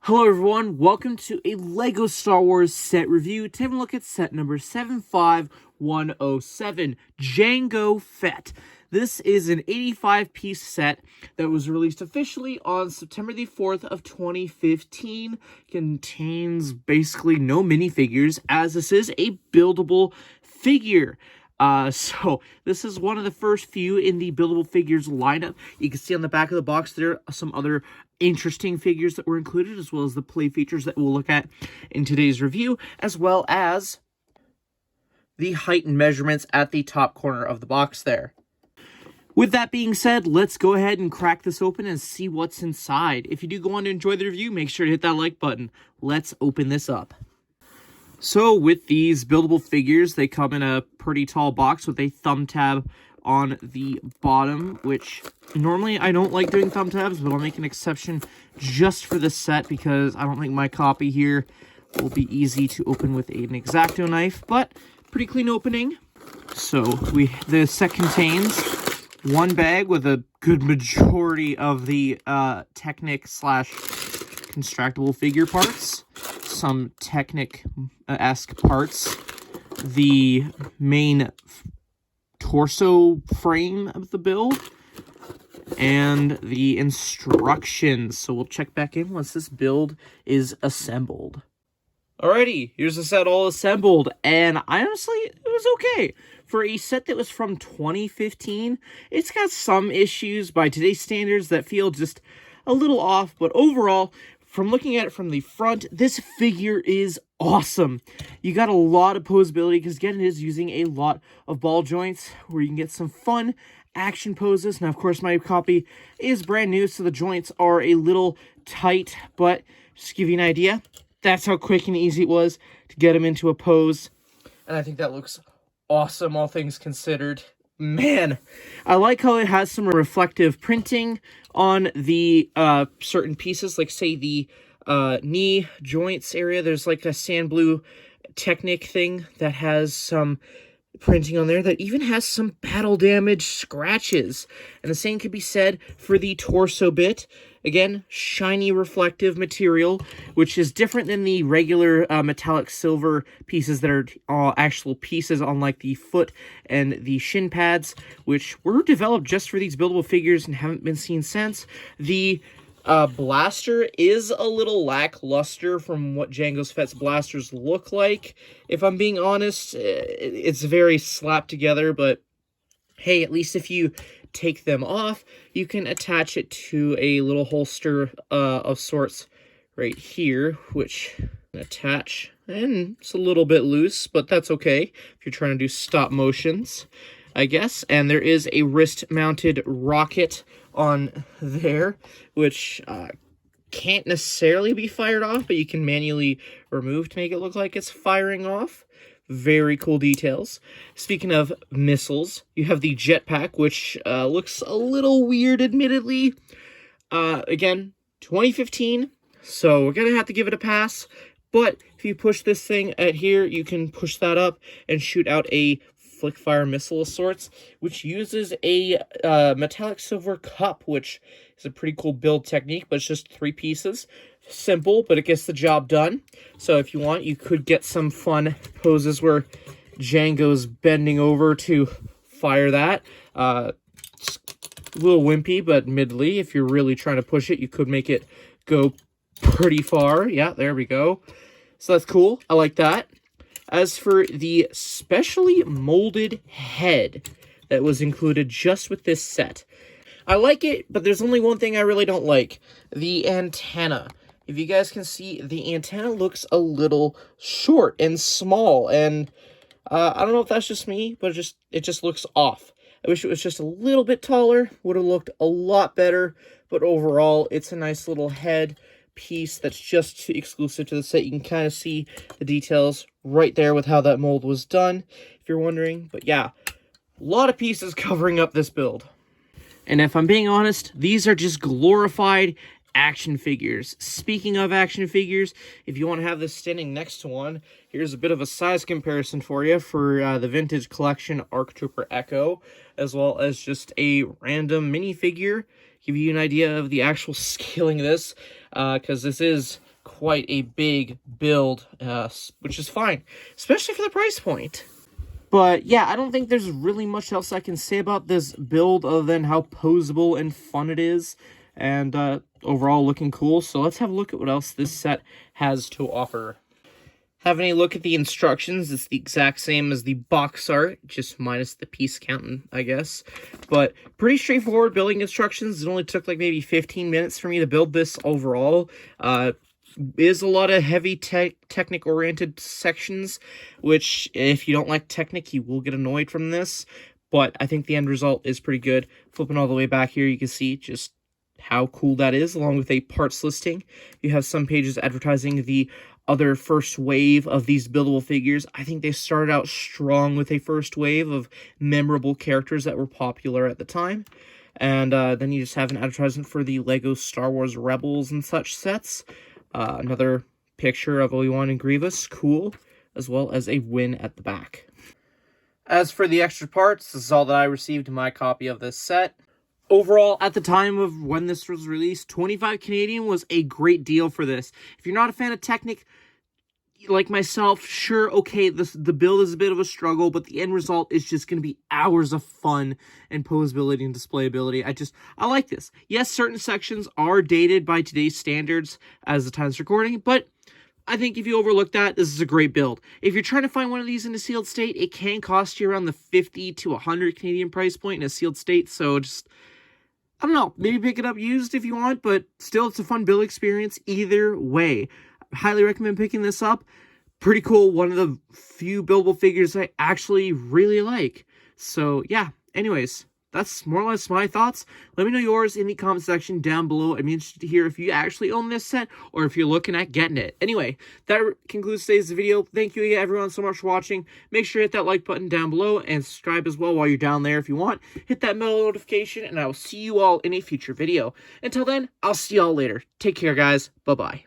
Hello everyone, welcome to a LEGO Star Wars set review. Take a look at set number 75107, Jango Fett. This is an 85-piece set that was released officially on September the 4th of 2015. Contains basically no minifigures, as this is a buildable figure. So this is one of the first few in the buildable figures lineup. You can see on the back of the box there are some other interesting figures that were included, as well as the play features that we'll look at in today's review, as well as the height and measurements at the top corner of the box there. With that being said, let's go ahead and crack this open and see what's inside. If you do go on to enjoy the review, make sure to hit that like button. Let's open this up. So with these buildable figures, they come in a pretty tall box with a thumb tab on the bottom, which normally I don't like doing thumb tabs, but I'll make an exception just for this set because I don't think my copy here will be easy to open with an X-Acto knife, but pretty clean opening. So the set contains one bag with a good majority of the Technic/constructible figure parts, some Technic-esque parts, the main torso frame of the build, and the instructions. So we'll check back in once this build is assembled. Alrighty, here's the set all assembled, and honestly, it was okay. For a set that was from 2015, it's got some issues by today's standards that feel just a little off, but overall, from looking at it from the front, this figure is awesome. You got a lot of posability because, again, it is using a lot of ball joints where you can get some fun action poses. Now, of course, my copy is brand new, so the joints are a little tight, but just to give you an idea, that's how quick and easy it was to get them into a pose. And I think that looks awesome, all things considered. Man, I like how it has some reflective printing on the certain pieces, like say the knee joints area. There's like a sand blue Technic thing that has some printing on there that even has some battle damage scratches. And the same could be said for the torso bit. Again, shiny reflective material, which is different than the regular metallic silver pieces that are actual pieces on like the foot and the shin pads, which were developed just for these buildable figures and haven't been seen since. The blaster is a little lackluster from what Jango Fett's blasters look like. If I'm being honest, it's very slapped together, but hey, at least if you take them off, you can attach it to a little holster of sorts right here, which attach, and it's a little bit loose, but that's okay if you're trying to do stop motions, I guess. And there is a wrist-mounted rocket on there, which can't necessarily be fired off, but you can manually remove to make it look like it's firing off. Very cool details. Speaking of missiles, you have the jetpack, which looks a little weird, admittedly. Again, 2015, so we're going to have to give it a pass. But if you push this thing at here, you can push that up and shoot out a flick fire missile of sorts, which uses a metallic silver cup, which is a pretty cool build technique, but it's just 3 pieces. Simple, but it gets the job done. So if you want, you could get some fun poses where Jango's bending over to fire that. It's a little wimpy, but admittedly, if you're really trying to push it, you could make it go pretty far. Yeah, there we go. So that's cool. I like that. As for the specially molded head that was included just with this set, I like it, but there's only one thing I really don't like. The antenna. If you guys can see, the antenna looks a little short and small, and I don't know if that's just me, but it just looks off. I wish it was just a little bit taller, would have looked a lot better, but overall, it's a nice little head piece that's just exclusive to the set. You can kind of see the details right there with how that mold was done, if you're wondering. But yeah, a lot of pieces covering up this build. And if I'm being honest, these are just glorified action figures. Speaking of action figures, if you want to have this standing next to one, here's a bit of a size comparison for you for the Vintage Collection ARC Trooper Echo, as well as just a random minifigure. Give you an idea of the actual scaling of this, because this is quite a big build, which is fine, especially for the price point. But yeah, I don't think there's really much else I can say about this build other than how posable and fun it is, and overall looking cool. So let's have a look at what else this set has to offer. Having a look at the instructions, it's the exact same as the box art, just minus the piece counting, I guess. But pretty straightforward building instructions. It only took like maybe 15 minutes for me to build this overall. Is a lot of heavy Technic-oriented sections, which if you don't like Technic, you will get annoyed from this. But I think the end result is pretty good. Flipping all the way back here, you can see just how cool that is, along with a parts listing. You have some pages advertising the other first wave of these buildable figures. I think they started out strong with a first wave of memorable characters that were popular at the time. And then you just have an advertisement for the Lego Star Wars Rebels and such sets. Another picture of Obi-Wan and Grievous, cool, as well as a win at the back. As for the extra parts, this is all that I received in my copy of this set. Overall, at the time of when this was released, 25 Canadian was a great deal for this. If you're not a fan of Technic, like myself, sure, okay, the build is a bit of a struggle, but the end result is just going to be hours of fun and posability and displayability. I like this. Yes, certain sections are dated by today's standards as the time's recording, but I think if you overlook that, this is a great build. If you're trying to find one of these in a sealed state, it can cost you around the 50 to 100 Canadian price point in a sealed state, so just, I don't know, maybe pick it up used if you want, but still, it's a fun build experience either way. Highly recommend picking this up. Pretty cool. One of the few buildable figures I actually really like. So yeah, anyways, that's more or less my thoughts. Let me know yours in the comment section down below. I'm interested to hear if you actually own this set or if you're looking at getting it. Anyway, that concludes today's video. Thank you everyone so much for watching. Make sure to hit that like button down below and subscribe as well while you're down there if you want. Hit that bell notification and I will see you all in a future video. Until then, I'll see y'all later. Take care, guys. Bye-bye.